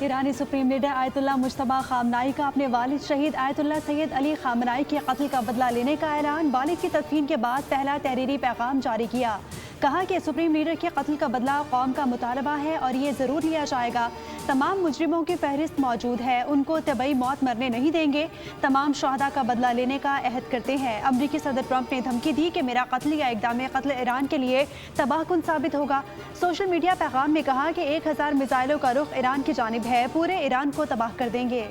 ईरानी supreme leader Ayatollah Mojtaba Khamenei का अपने वालिद शहीद आयतुल्लाह सैयद अली खामनाई के कत्ल का बदला लेने का ऐलान। वालिद की तदफीन के बाद पहला तहरीरी पैगाम जारी किया। कहा कि सुप्रीम लीडर के कत्ल का बदला कौम का मुतालबा है और ये ज़रूर लिया जाएगा। तमाम मुजरिमों की फहरिस्त मौजूद है, उनको तबई मौत मरने नहीं देंगे। तमाम शहदा का बदला लेने का अहद करते हैं। अमरीकी सदर ट्रंप ने धमकी दी कि मेरा कत्ल या इक़दाम कत्ल ईरान के लिए तबाहकुन साबित होगा। सोशल मीडिया पैगाम में कहा कि 1000 मिसाइलों का रुख ईरान की जानिब है, पूरे ईरान को तबाह कर देंगे।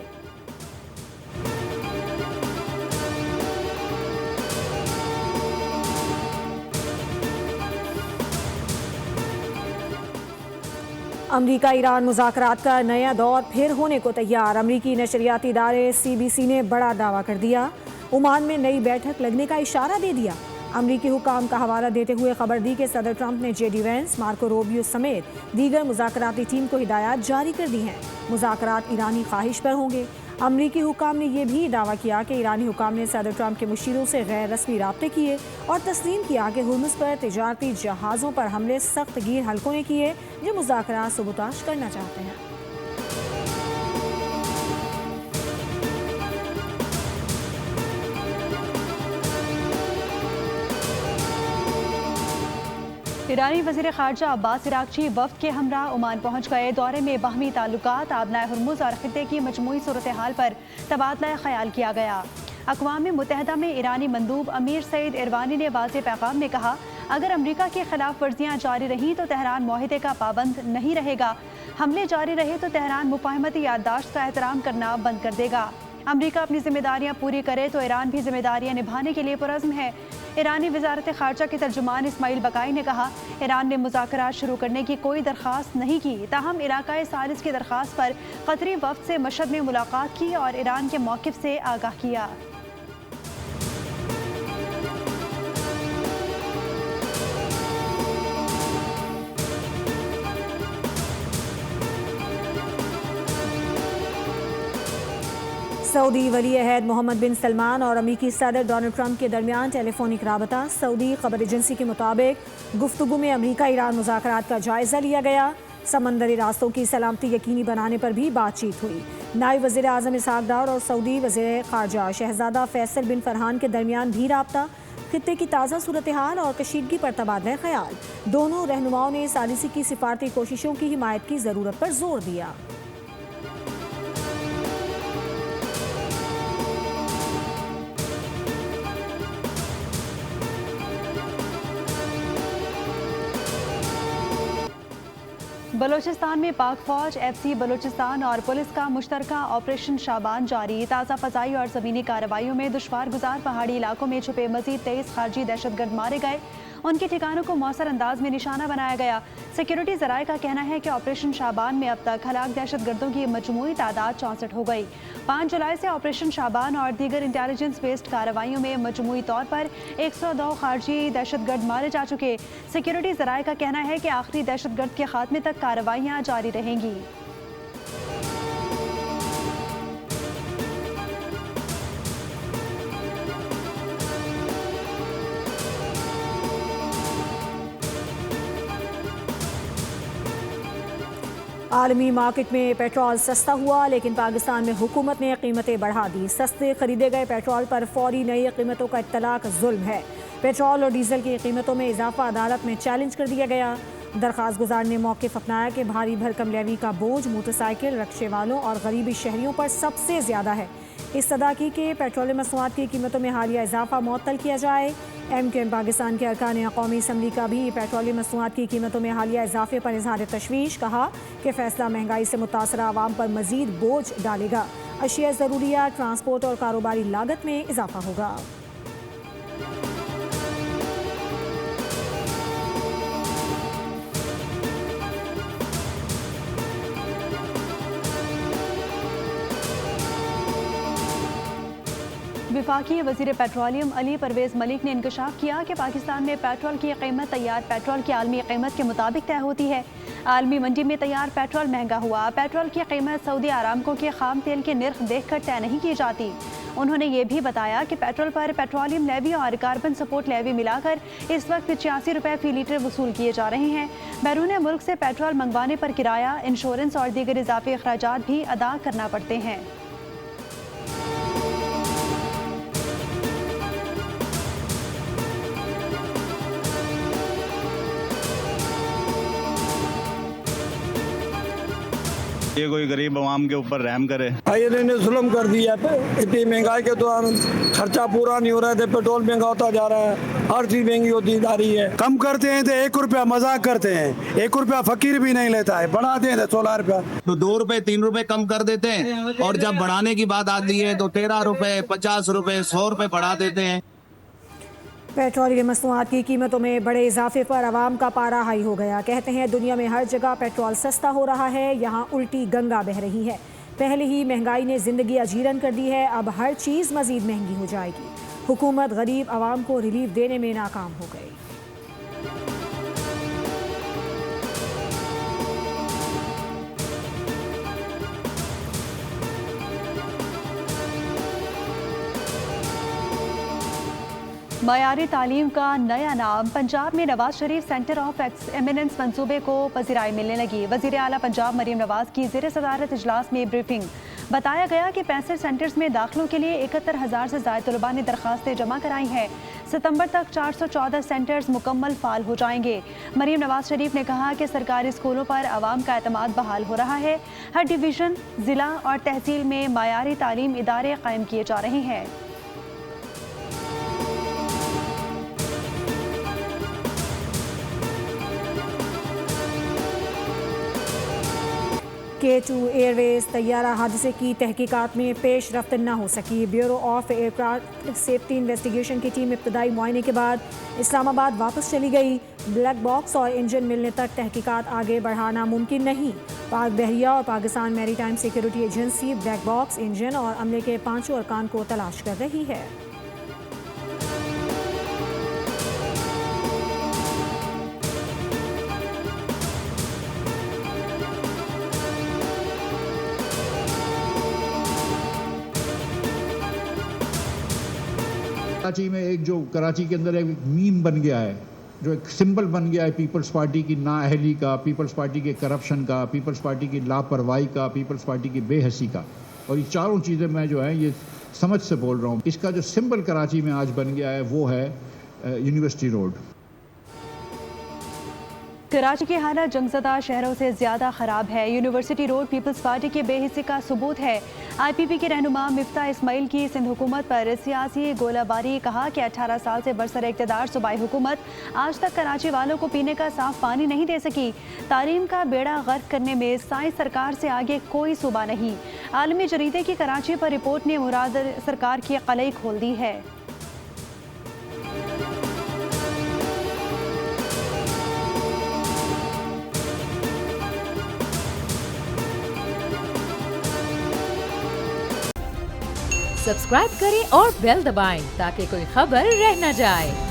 अमरीका ईरान मुज़ाकरात का नया दौर फिर होने को तैयार। अमरीकी नशरियाती इदारे CBC ने बड़ा दावा कर दिया। ओमान में नई बैठक लगने का इशारा दे दिया। अमरीकी हुकाम का हवाला देते हुए खबर दी कि सदर ट्रंप ने JD वेंस, मार्को रूबियो समेत दीगर मुज़ाकराती टीम को हिदायत जारी कर दी हैं। मुज़ाकरात ईरानी ख्वाहिश पर होंगे। अमरीकी हुकाम ने यह भी दावा किया कि ईरानी हुकाम ने सदर ट्रंप के मुशीरों से गैर रस्मी राब्ते किए और तस्लीम किया कि हुर्मुज़ पर तिजारती जहाज़ों पर हमले सख्त गिर हल्कों ने किए जो मुज़ाकरात सबूताश करना चाहते हैं। ईरानी वज़ीर ख़ारजा अब्बास इराक़ची वफ़द के हमरा ओमान पहुँच गए। दौरे में बाहमी ताल्लुकात, आबनाए हुर्मुज़ और ख़ित्ते की मजमूई सूरत हाल पर तबादला ख़याल किया गया। अक़वाम मुत्तहिदा में ईरानी मंदूब अमीर सईद इरवानी ने वाज़ेह पैगाम में कहा, अगर अमरीका की खिलाफ वर्जियाँ जारी रहीं तो तेहरान मुआहिदे का पाबंद नहीं रहेगा। हमले जारी रहे तो तेहरान मुफाहमती याददाश्त का एहतराम करना बंद कर देगा। अमरीका अपनी जिम्मेदारियां पूरी करे तो ईरान भी जिम्मेदारियां निभाने के लिए पुरज़्म है। ईरानी वज़ारत ख़ारजा के तर्जुमान इस्माइल बकाई ने कहा, ईरान ने मुज़ाकरात शुरू करने की कोई दरख्वास्त नहीं की। ताहम इलाक़ाए सालिस की दरख्वास्त पर क़तरी वफ़द से मशहद में मुलाकात की और ईरान के मौक़िफ़ से आगाह किया। सऊदी वली अहद मोहम्मद बिन सलमान और अमेरिकी सदर डोनाल्ड ट्रंप के दरमियान टेलीफोनिक राबता। सऊदी खबर एजेंसी के मुताबिक गुफ्तगू में अमरीका ईरान मुज़ाकरात का जायज़ा लिया गया। समंदरी रास्तों की सलामती यकीनी बनाने पर भी बातचीत हुई। नायब वज़ीर आज़म इसहाक़ डार और सऊदी वज़ीर ख़ारजा शहज़ादा फैसल बिन फरहान के दरमियान भी राबता। खित्ते की ताज़ा सूरत हाल और कशीदगी पर तबादला ख्याल। दोनों रहनुमाओं ने सालिसी की सिफारती कोशिशों की हिमायत की ज़रूरत पर जोर दिया। बलोचिस्तान में पाक फौज, FC बलोचिस्तान और पुलिस का मुश्तरका ऑपरेशन शाबान जारी। ताज़ा फ़ज़ाई और ज़मीनी कार्रवाइयों में दुश्वार गुजार पहाड़ी इलाकों में छुपे मज़ीद 23 खारजी दहशतगर्द मारे गए। उनके ठिकानों को मौसर अंदाज में निशाना बनाया गया। सिक्योरिटी ज़राए का कहना है कि ऑपरेशन शाबान में अब तक हलाक दहशतगर्दों की मजमूई तादाद 64 हो गई। 5 जुलाई से ऑपरेशन शाबान और दीगर इंटेलिजेंस बेस्ड कार्रवाइयों में मजमूई तौर पर 102 खारजी दहशतगर्द मारे जा चुके। सिक्योरिटी ज़राए का कहना है कि आखिरी दहशतगर्द के खात्मे तक कार्रवाइयाँ जारी रहेंगी। आलमी मार्केट में पेट्रोल सस्ता हुआ, लेकिन पाकिस्तान में हुकूमत ने कीमतें बढ़ा दी। सस्ते खरीदे गए पेट्रोल पर फौरी नई कीमतों का इत्तलाक जुल्म है। पेट्रोल और डीजल की कीमतों में इजाफा अदालत में चैलेंज कर दिया गया। दरख्वास्त गुजार ने मौक़िफ़ अपनाया कि भारी भरकम लेवी का बोझ मोटरसाइकिल रक्शे वालों और गरीबी शहरियों पर सबसे ज़्यादा है। इस्तदा की कि पेट्रोलियम मसनूआत की कीमतों में हालिया इजाफा मुअत्तल किया जाए। MKM पाकिस्तान के अरकान कौमी असम्बली का भी पेट्रोलियम मसनूआत की कीमतों में हालिया इजाफे पर इजहार तशवीश। कहा कि फैसला महंगाई से मुतासरा आवाम पर मजीद बोझ डालेगा। अशिया ज़रूरिया, ट्रांसपोर्ट और कारोबारी लागत में इजाफा होगा। वफाकी वज़ीर पेट्रोलियम अली परवेज़ मलिक ने इंकशाफ किया कि पाकिस्तान में पेट्रोल की कीमत तैयार पेट्रोल की आलमी कीमत के मुताबिक तय होती है। आलमी मंडी में तैयार पेट्रोल महंगा हुआ। पेट्रोल की कीमत सऊदी आरामको के खाम तेल के निर्ख देख कर तय नहीं की जाती। उन्होंने ये भी बताया कि पेट्रोल पर पेट्रोलियम लेवी और कार्बन सपोर्ट लेवी मिलाकर इस वक्त 85 रुपये फी लीटर वसूल किए जा रहे हैं। बैरून मुल्क से पेट्रोल मंगवाने पर किराया, इंश्योरेंस और दीगर इजाफी अखराजात भी अदा करना पड़ते हैं। ये कोई गरीब आवाम के ऊपर रहम करे। इन्होंने जुल्म कर दिया। इतनी महंगाई के दौरान खर्चा पूरा नहीं हो रहा है, पेट्रोल महंगा होता जा रहा है, हर चीज महंगी होती जा रही है। कम करते हैं तो 1 रुपया मजाक करते हैं, 1 रुपया फकीर भी नहीं लेता है, बढ़ाते हैं तो 16 रुपया, तो 2 रुपए 3 रुपए कम कर देते हैं, और जब बढ़ाने की बात आती है तो 13 रुपए 50 रुपए 100 रुपए बढ़ा देते हैं। पेट्रोलियम मसनूआत की कीमतों में बड़े इजाफे पर आवाम का पारा हाई हो गया। कहते हैं दुनिया में हर जगह पेट्रोल सस्ता हो रहा है, यहाँ उल्टी गंगा बह रही है। पहले ही महंगाई ने जिंदगी अजीरन कर दी है, अब हर चीज़ मजीद महंगी हो जाएगी। हुकूमत गरीब आवाम को रिलीफ देने में नाकाम हो गई। मयारी तालीम का नया नाम। पंजाब में Nawaz Sharif centre of eminence मंसूबे को पज़ीराई मिलने लगी। वज़ीर आला पंजाब मरीम नवाज की ज़ेर सदारत इजलास में ब्रीफिंग। बताया गया कि 65 सेंटर्स में दाखिलों के लिए 71,000 से ज़ायद तलबा ने दरखास्तें जमा कराई हैं। सितंबर तक 414 सेंटर्स मुकम्मल फाल हो जाएंगे। मरीम नवाज शरीफ ने कहा कि सरकारी स्कूलों पर आवाम का एतमाद बहाल हो रहा है। हर डिवीज़न, ज़िला और तहसील में मयारी तालीम इदारे कायम किए जा रहे हैं। K2 एयरवेज तैयारा हादसे की तहकीकात में पेश रफ्त न हो सकी। Bureau of aircraft safety investigation की टीम इब्तदाई मुआयने के बाद इस्लामाबाद वापस चली गई। ब्लैक बॉक्स और इंजन मिलने तक तहकीकात आगे बढ़ाना मुमकिन नहीं। पाक बहरिया और Pakistan maritime security agency black box, engine और अमले के 5 अरकान को तलाश कर रही है। कराची में एक जो कराची के अंदर एक मीम बन गया है, जो एक सिंबल बन गया है पीपल्स पार्टी की नाअहली का, पीपल्स पार्टी के करप्शन का, पीपल्स पार्टी की लापरवाही का, पीपल्स पार्टी की बेहसी का। और ये चारों चीज़ें मैं जो है ये समझ से बोल रहा हूँ। इसका जो सिंबल कराची में आज बन गया है वो है यूनिवर्सिटी रोड। कराची की हालत जंगज़दा शहरों से ज़्यादा ख़राब है। यूनिवर्सिटी रोड पीपल्स पार्टी के बेहिसी का सबूत है। IPP के रहनुमा मिफ्ता इस्माइल की सिंध हुकूमत पर सियासी गोलाबारी। कहा कि 18 साल से बरसर इक़्तिदार सूबाई हुकूमत आज तक कराची वालों को पीने का साफ पानी नहीं दे सकी। तालीम का बेड़ा गर्क करने में साइंस सरकार से आगे कोई सूबा नहीं। आलमी जरीदे की कराची पर रिपोर्ट ने मुराद सरकार की कलई खोल दी है। सब्सक्राइब करें और बेल दबाएं ताकि कोई खबर रह न जाए।